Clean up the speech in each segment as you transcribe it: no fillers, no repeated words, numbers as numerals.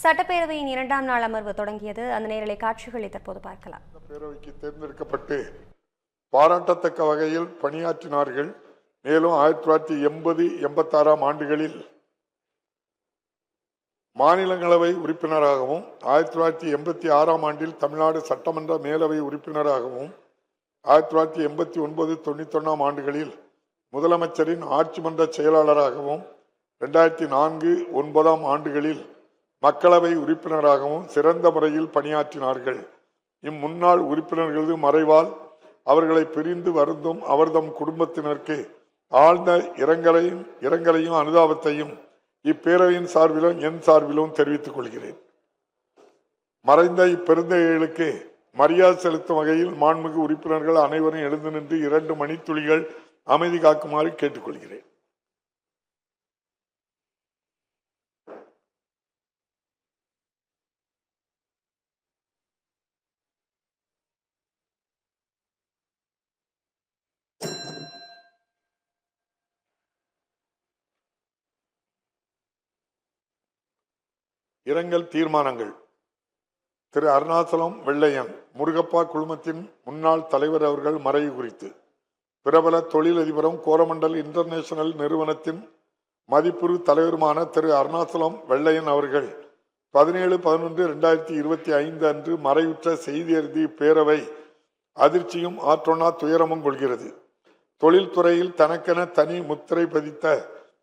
சட்டப்பேரவையின் 2ஆம் நாள் அமர்வு தொடங்கியது. அந்த நேரலை காட்சிகளை தற்போது பார்க்கலாம். பேரவைக்கு தேர்ந்தெடுக்கப்பட்டு பாராட்டத்தக்க வகையில் பணியாற்றினார்கள். மேலும் 1980-86 ஆண்டுகளில் மாநிலங்களவை உறுப்பினராகவும் 1986 ஆண்டில் தமிழ்நாடு சட்டமன்ற மேலவை உறுப்பினராகவும் 1989-91 ஆண்டுகளில் முதலமைச்சரின் ஆட்சி மன்ற செயலாளராகவும் 2004-9 ஆண்டுகளில் மக்களவை உறுப்பினராகவும் சிறந்த முறையில் பணியாற்றினார்கள். இம்முன்னாள் உறுப்பினர்களது மறைவால் அவர்களை பிரிந்து வருந்தும் அவர்தம் குடும்பத்தினருக்கு ஆழ்ந்த இரங்கலையும் அனுதாபத்தையும் இப்பேரவையின் சார்பிலும் என் சார்பிலும் தெரிவித்துக் கொள்கிறேன். மறைந்த இப்பெருந்தகைகளுக்கு மரியாதை செலுத்தும் வகையில் மாண்புமிகு உறுப்பினர்கள் அனைவரும் எழுந்து நின்று 2 மணித்துளிகள் அமைதி காக்குமாறு கேட்டுக்கொள்கிறேன். இரங்கல் தீர்மானங்கள். திரு அருணாசலம் வெள்ளையன் முருகப்பா குழுமத்தின் முன்னாள் தலைவர் அவர்கள் மறைவு குறித்து பிரபல தொழிலதிபரும் கோரமண்டல் இன்டர்நேஷனல் நிறுவனத்தின் மதிப்புறு தலைவருமான திரு அருணாசலம் வெள்ளையன் அவர்கள் 17-11-2025 அன்று மறைவுற்ற செய்தி அறிந்து பேரவை அதிர்ச்சியும் ஆற்றொணா துயரமும் கொள்கிறது. தொழில்துறையில் தனக்கென தனி முத்திரை பதித்த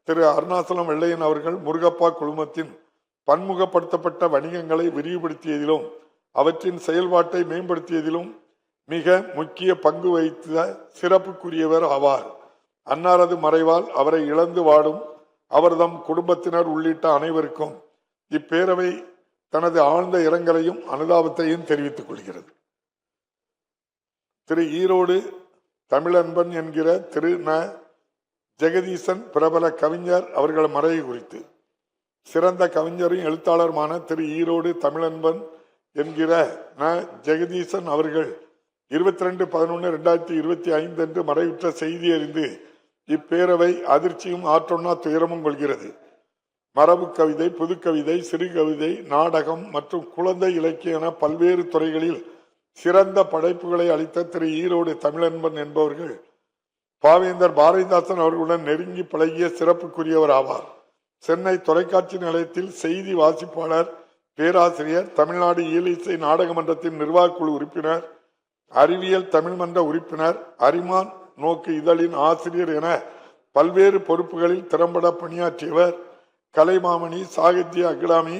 திரு அருணாசலம் வெள்ளையன் அவர்கள் முருகப்பா குழுமத்தின் பன்முகப்படுத்தப்பட்ட வணிகங்களை விரிவுபடுத்தியதிலும் அவற்றின் செயல்பாட்டை மேம்படுத்தியதிலும் மிக முக்கிய பங்கு வகித்த சிறப்புக்குரியவர் ஆவார். அன்னாரது மறைவால் அவரை இழந்து வாடும் அவர்தம் குடும்பத்தினர் உள்ளிட்ட அனைவருக்கும் இப்பேரவை தனது ஆழ்ந்த இரங்கலையும் அனுதாபத்தையும் தெரிவித்துக் கொள்கிறது. திரு ஈரோடு தமிழன்பன் என்கிற திரு ந. ஜெகதீசன் பிரபல கவிஞர் அவர்கள் மறைவு குறித்து சிறந்த கவிஞரும் எழுத்தாளருமான திரு ஈரோடு தமிழன்பன் என்கிற ந. ஜெகதீசன் அவர்கள் 22-11-2025 அன்று மறைவுற்ற செய்தி அறிந்து இப்பேரவை அதிர்ச்சியும் ஆற்றொன்னா துயரமும் கொள்கிறது. மரபு கவிதை, புதுக்கவிதை, சிறுகவிதை, நாடகம் மற்றும் குழந்தை இலக்கிய என பல்வேறு துறைகளில் சிறந்த படைப்புகளை அளித்த திரு ஈரோடு தமிழன்பன் என்பவர்கள் பாவேந்தர் பாரதிதாசன் அவர்களுடன் நெருங்கி பழகிய சிறப்புக்குரியவர் ஆவார். சென்னை தொலைக்காட்சி நிலையத்தில் செய்தி வாசிப்பாளர், பேராசிரியர், தமிழ்நாடு இயலிசை நாடக மன்றத்தின் நிர்வாகக்குழு உறுப்பினர், அறிவியல் தமிழ் மன்ற உறுப்பினர், அரிமான் நோக்கு இதழின் ஆசிரியர் என பல்வேறு பொறுப்புகளில் திறம்பட பணியாற்றியவர். கலைமாமணி, சாகித்ய அகாடமி,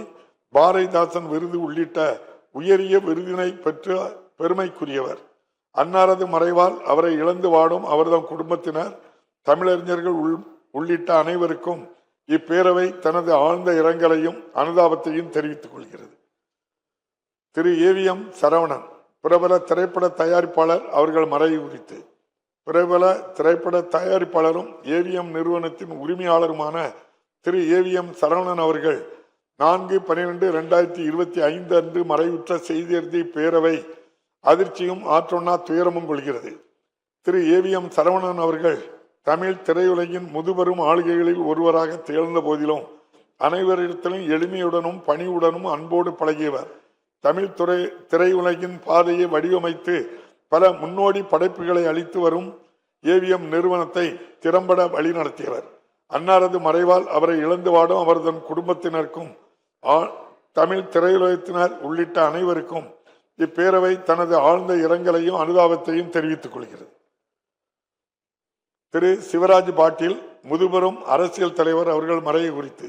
பாரதிதாசன் விருது உள்ளிட்ட உயரிய விருதினை பெற்ற பெருமைக்குரியவர். அன்னாரது மறைவால் அவரை இழந்து வாடும் அவர்தம் குடும்பத்தினர், தமிழறிஞர்கள் உள்ளிட்ட அனைவருக்கும் இப்பேரவை தனது ஆழ்ந்த இரங்கலையும் அனுதாபத்தையும் தெரிவித்துக் கொள்கிறது. திரு ஏவிஎம் சரவணன் பிரபல திரைப்பட தயாரிப்பாளர் அவர்கள் மறைவு குறித்து பிரபல திரைப்பட தயாரிப்பாளரும் ஏவிஎம் நிறுவனத்தின் உரிமையாளருமான திரு ஏவிஎம் சரவணன் அவர்கள் 4-12-2025 அன்று மறைவுற்ற செய்தி அறிந்து பேரவை அதிர்ச்சியும் ஆற்றொன்னா துயரமும் கொள்கிறது. திரு ஏவிஎம் சரவணன் அவர்கள் தமிழ் திரையுலகின் முதுபெரும் ஆளுகைகளில் ஒருவராக திகழ்ந்த போதிலும் அனைவரிடத்திலும் எளிமையுடனும் பணிவுடனும் அன்போடு பழகியவர். தமிழ் திரையுலகின் பாதையை வடிவமைத்து பல முன்னோடி படைப்புகளை அளித்து வரும் ஏவிஎம் நிறுவனத்தை திறம்பட வழிநடத்தியவர். அன்னாரது மறைவால் அவரை இழந்து வாடும் அவரது குடும்பத்தினருக்கும் தமிழ் திரையுலகத்தினர் உள்ளிட்ட அனைவருக்கும் இப்பேரவை தனது ஆழ்ந்த இரங்கலையும் அனுதாபத்தையும் தெரிவித்துக் கொள்கிறது. திரு சிவராஜ் பாட்டீல் முதுபெரும் அரசியல் தலைவர் அவர்கள் மறைவு குறித்து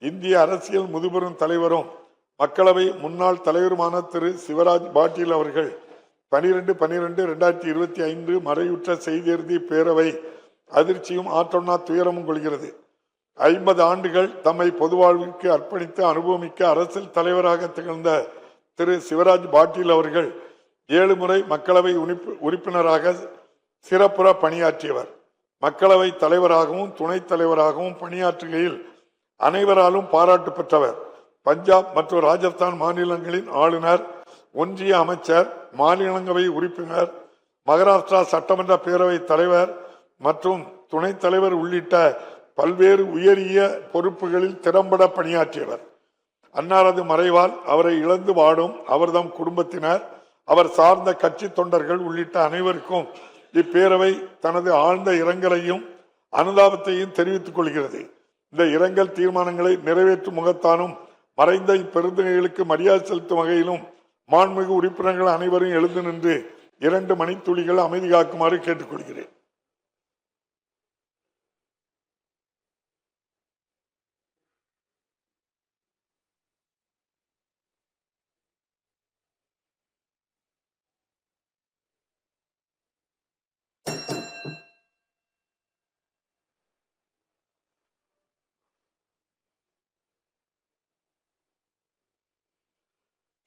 இந்திய அரசியல் முதுபெரும் தலைவரும் மக்களவை முன்னாள் தலைவருமான திரு சிவராஜ் பாட்டீல் அவர்கள் 12-12-2025 மறைவுற்ற செய்தி அறிந்து பேரவை அதிர்ச்சியும் ஆற்றொன்னா துயரமும் கொள்கிறது. 50 ஆண்டுகள் தம்மை பொது வாழ்விற்கு அர்ப்பணித்து அனுபவமிக்க அரசியல் தலைவராக திகழ்ந்த திரு சிவராஜ் பாட்டீல் அவர்கள் 7 முறை மக்களவை உறுப்பினராக சிறப்புற பணியாற்றியவர். மக்களவை தலைவராகவும் துணைத் தலைவராகவும் பணியாற்றுகையில் அனைவராலும் பாராட்டு பெற்றவர். பஞ்சாப் மற்றும் ராஜஸ்தான் மாநிலங்களின் ஆளுநர், ஒன்றிய அமைச்சர், மாநிலங்களவை உறுப்பினர், மகாராஷ்டிரா சட்டமன்ற பேரவை தலைவர் மற்றும் துணைத் தலைவர் உள்ளிட்ட பல்வேறு உயரிய பொறுப்புகளில் திறம்பட பணியாற்றியவர். அன்னாரது மறைவால் அவரை இழந்து வாடும் அவர்தம் குடும்பத்தினர், அவர் சார்ந்த கட்சி தொண்டர்கள் உள்ளிட்ட அனைவருக்கும் இப்பேரவை தனது ஆழ்ந்த இரங்கலையும் அனுதாபத்தையும் தெரிவித்துக் கொள்கிறது. இந்த இரங்கல் தீர்மானங்களை நிறைவேற்றும் முகத்தானும் மறைந்த இப்பெருந்தகைகளுக்கு மரியாதை செலுத்தும் வகையிலும் மாண்புமிகு உறுப்பினர்கள் அனைவரும் எழுந்து நின்று 2 மணித்துளிகள் அமைதி காக்குமாறு கேட்டுக்கொள்கிறேன்.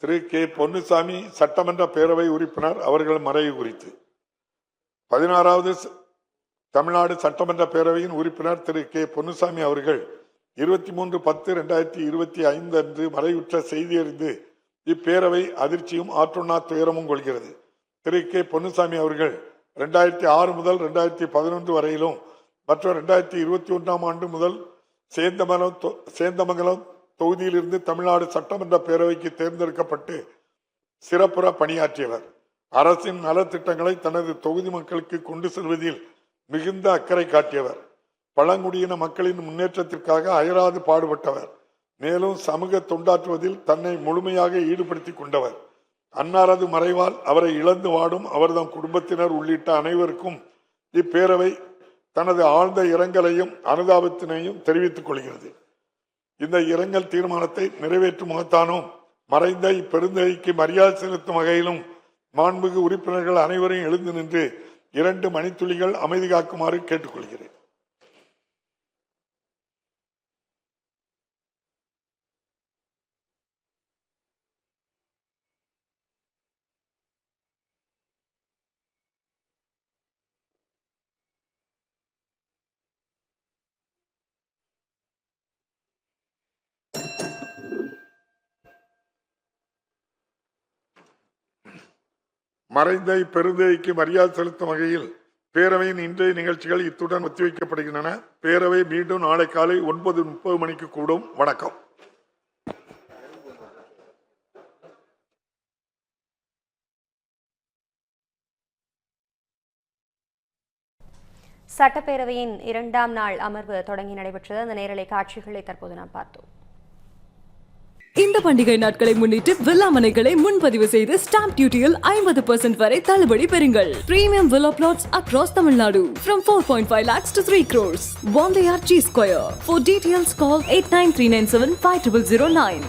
திரு கே பொன்னுசாமி சட்டமன்ற பேரவை உறுப்பினர் அவர்கள் மறைவு குறித்து 16வது தமிழ்நாடு சட்டமன்ற பேரவையின் உறுப்பினர் திரு கே பொன்னுசாமி அவர்கள் 23/10/2025 அன்று மறைவுற்ற செய்தி அறிந்து இப்பேரவை அதிர்ச்சியும் ஆற்றுண்ணா துயரமும் கொள்கிறது. திரு கே பொன்னுசாமி அவர்கள் 2006 முதல் 2011 வரையிலும் மற்றும் 2021 ஆண்டு முதல் சேந்தமங்கலம் தொகுதியிலிருந்து தமிழ்நாடு சட்டமன்ற பேரவைக்கு தேர்ந்தெடுக்கப்பட்டு சிறப்புற பணியாற்றியவர். அரசின் நலத்திட்டங்களை தனது தொகுதி மக்களுக்கு கொண்டு செல்வதில் மிகுந்த அக்கறை காட்டியவர். பழங்குடியின மக்களின் முன்னேற்றத்திற்காக அயராது பாடுபட்டவர். மேலும் சமூக தொண்டாற்றுவதில் தன்னை முழுமையாக ஈடுபடுத்திக் கொண்டவர். அன்னாரது மறைவால் அவரை இழந்து வாடும் அவர்தம் குடும்பத்தினர் உள்ளிட்ட அனைவருக்கும் இப்பேரவை தனது ஆழ்ந்த இரங்கலையும் அனுதாபத்தினையும் தெரிவித்துக் கொள்கிறது. இந்த இரங்கல் தீர்மானத்தை நிறைவேற்றும் முகத்தானும் மறைந்த இப்பெருந்தகைக்கு மரியாதை செலுத்தும் வகையிலும் மாண்புமிகு உறுப்பினர்கள் அனைவரையும் எழுந்து நின்று 2 மணித்துளிகள் அமைதி காக்குமாறு கேட்டுக்கொள்கிறேன். மறைந்த இப்பெருந்தகைக்கு மரியாதை செலுத்தும் வகையில் பேரவையின் இன்றைய நிகழ்ச்சிகள் இத்துடன் ஒத்திவைக்கப்படுகின்றன. பேரவை மீண்டும் நாளை காலை 9:30 மணிக்கு கூடும். வணக்கம். சட்டப்பேரவையின் 2ஆம் நாள் அமர்வு தொடங்கி நடைபெற்றது. அந்த நேரலை காட்சிகளை தற்போது நாம் பார்த்தோம். இந்த பண்டிகை நாட்களை முன்னிட்டு வில்லா மனைகளை முன்பதிவு செய்து ஸ்டாம்ப் டியூட்டியில் 50% வரை தள்ளுபடி பெறுங்கள். Premium villa flats across Tamil Nadu from 4.5 lakhs to 3 crores. Wandayar G Square. For details call 8939750009.